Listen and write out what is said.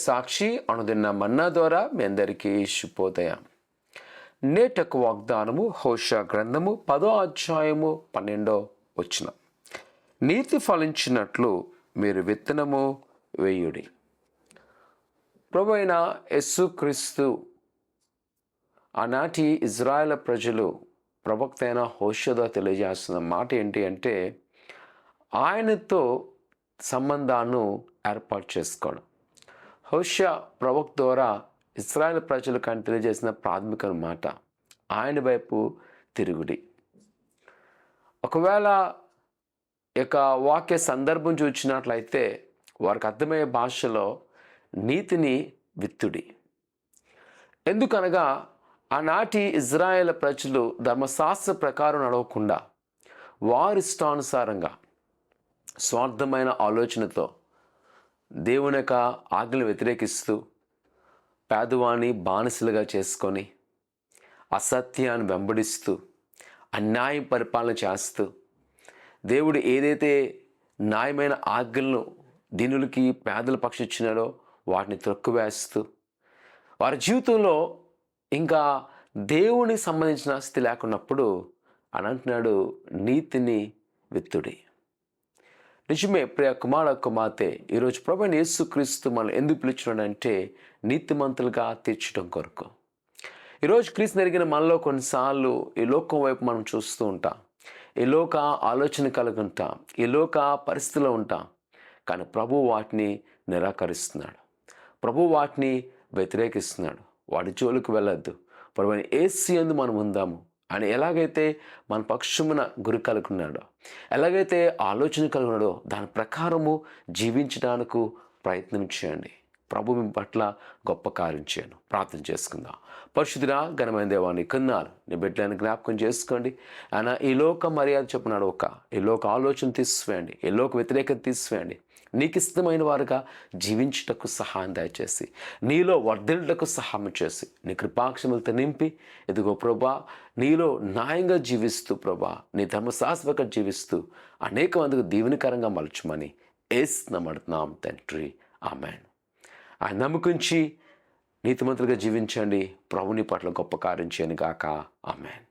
సాక్షి అనుదిన మన్నా ద్వారా మీ అందరికీ శుభోదయం. నేటకు వాగ్దానము హోషా గ్రంథము 10వ అధ్యాయము 12వ వచనం. నీతి ఫలించినట్లు మీరు విత్తనము వేయుడి. ప్రభువైన యేసుక్రీస్తు ఆనాటి ఇజ్రాయేల్ ప్రజలు ప్రవక్త అయిన హోషేతో తెలియజేస్తున్న మాట ఏంటి అంటే, ఆయనతో సంబంధాన్ని ఏర్పాటు చేసుకోవడం. హోషేయ ప్రవక్త ద్వారా ఇశ్రాయేలు ప్రజలకు ఆయన తెలియజేసిన ప్రాథమిక మాట, ఆయన వైపు తిరుగుడి. ఒకవేళ ఇక వాక్య సందర్భం చూసినట్లయితే వారికి అర్థమయ్యే భాషలో నీతిని విత్తుడి. ఎందుకనగా ఆనాటి ఇజ్రాయేల్ ప్రజలు ధర్మశాస్త్ర ప్రకారం నడవకుండా వారి ఇష్టానుసారంగా స్వార్థమైన ఆలోచనతో దేవుని యొక్క ఆజ్ఞలు వ్యతిరేకిస్తూ పేదవాణ్ణి బానిసలుగా చేసుకొని అసత్యాన్ని వెంబడిస్తూ అన్యాయం పరిపాలన చేస్తూ దేవుడు ఏదైతే న్యాయమైన ఆజ్ఞలను దీనులకి పేదల పక్షం ఇచ్చినాడో వాటిని త్రొక్కువేస్తూ వారి జీవితంలో ఇంకా దేవునికి సంబంధించిన స్థితి లేకున్నప్పుడు అని అంటున్నాడు, నీతిని విత్తుడి. నిజమే ప్రియ కుమార కుమార్తె, ఈరోజు ప్రభువైన యేసుక్రీస్తు మనం ఎందుకు పిలుచున్నాడంటే నీతిమంతులుగా తీర్చడం కొరకు. ఈరోజు క్రీస్తు ఎరిగిన మనలో కొన్నిసార్లు ఈ లోకం వైపు మనం చూస్తూ ఉంటాం, ఈ లోక ఆలోచన కలిగి ఉంటాం, ఈ లోక పరిస్థితిలో ఉంటాం. కానీ ప్రభువు వాటిని నిరాకరిస్తున్నాడు, ప్రభువు వాటిని వ్యతిరేకిస్తున్నాడు. వాటి జోలికి వెళ్ళొద్దు, ప్రభువైన యేసు యందు మనం ఉందాము అని ఎలాగైతే మన పక్షమున గురి కలుగున్నాడో, ఎలాగైతే ఆలోచన కలుగున్నాడో దాని ప్రకారము జీవించడానికి ప్రయత్నం చేయండి. ప్రభు మీ పట్ల గొప్ప కార్యం చేయను. ప్రార్థన చేసుకుందాం. పరిశుద్ధుడా ఘనమైన దేవా, నీ కన్నాలు నీ బిడ్డలను జ్ఞాపకం చేసుకోండి. ఆయన ఈ లోక మర్యాద చెప్పినాడు, ఈ లోక ఆలోచన తీసివేయండి, ఈ లోక వ్యతిరేకత తీసివేయండి. నీకు ఇష్టమైన వారుగా జీవించుటకు సహాయం దయచేసి, నీలో వర్ధిల్లుటకు సహాయం చేసి, నీ కృపాక్షములతో నింపి, ఇదిగో ప్రభా నీలో న్యాయంగా జీవిస్తూ ప్రభా నీ ధర్మశాస్త్రక జీవిస్తూ అనేక మందికి దీవెనకరంగా మలచమని యేసు నమ్ముతున్నాం తండ్రి, ఆమేన్. ఆయన నమ్మకించి నీతిమంతులుగా జీవించండి. ప్రభుని పట్ల గొప్ప కార్యం చేయను గాక, ఆమేన్.